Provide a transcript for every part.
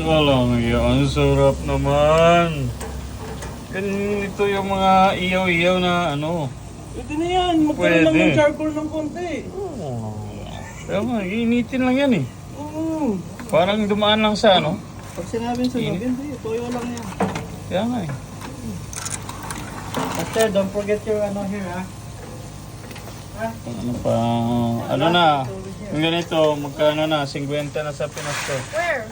Walang iya. Ang sarap naman. Ganito yung mga iyaw-iyaw na ano. Pwede na yan. Magkaroon lang ng charcoal ng konti. Oh. Kaya nga, initin lang yan eh. Oo. Parang dumaan lang sa ano. Pag sinabing sunog, hindi. Toyo lang yan. Kaya nga eh. Master, don't forget your ano here, ha? Ano pa, ano na, yung ganito, magkano na, 50 na sa Pinas to. Where?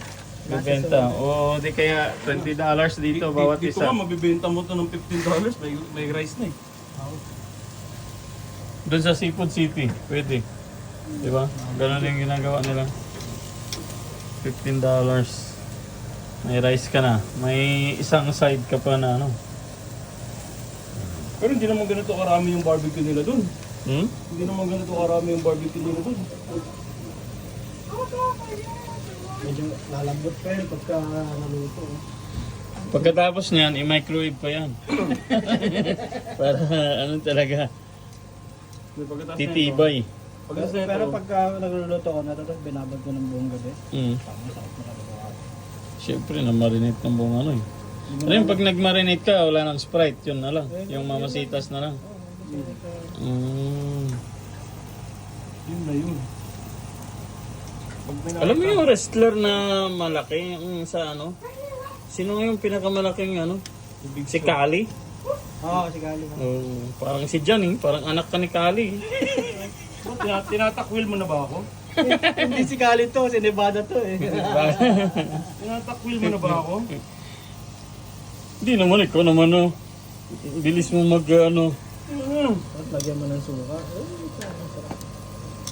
Bibenta. O di kaya $20 dito bawat Dito isa. nga, mabibenta mo to ng $15. May rice na eh. Doon sa Seafood City, pwede. Di ba? Ganun yung ginagawa nila. $15. May rice ka na. May isang side ka pa na ano. Pero hindi naman ganito karami yung barbecue nila dun. Hmm? Hindi naman ganito karami yung barbecue nila dun. Medyo lalambot pa yun pagka naluto. Pagkatapos niyan, i-microwave pa yan. Para ano talaga, titibay. Pero pagka nagluluto ko, natapos binabad ko ng buong gabi. Masakit na talaga. Siyempre, na-marinate ng buong ano eh. Ano yung pag nag-marinate ka, wala nang Sprite, yun na lang. Yung mamasitas na lang. Yun na yun. Alam mo yung wrestler na malaki yung sa ano? Sino yung pinakamalaking ano? Si Kali? Oo, si Gali. Parang si Jan eh. Parang anak ka ni Kali. Tinatakwil mo na ba ako? Hindi si Gali to, si Nevada to eh. Tinatakwil mo na ba ako? Hindi naman, ikaw naman oh. Bilis mo mag ano. At lagyan mo ng suka.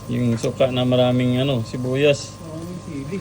Yung suka na maraming ano, sibuyas. Maraming sili.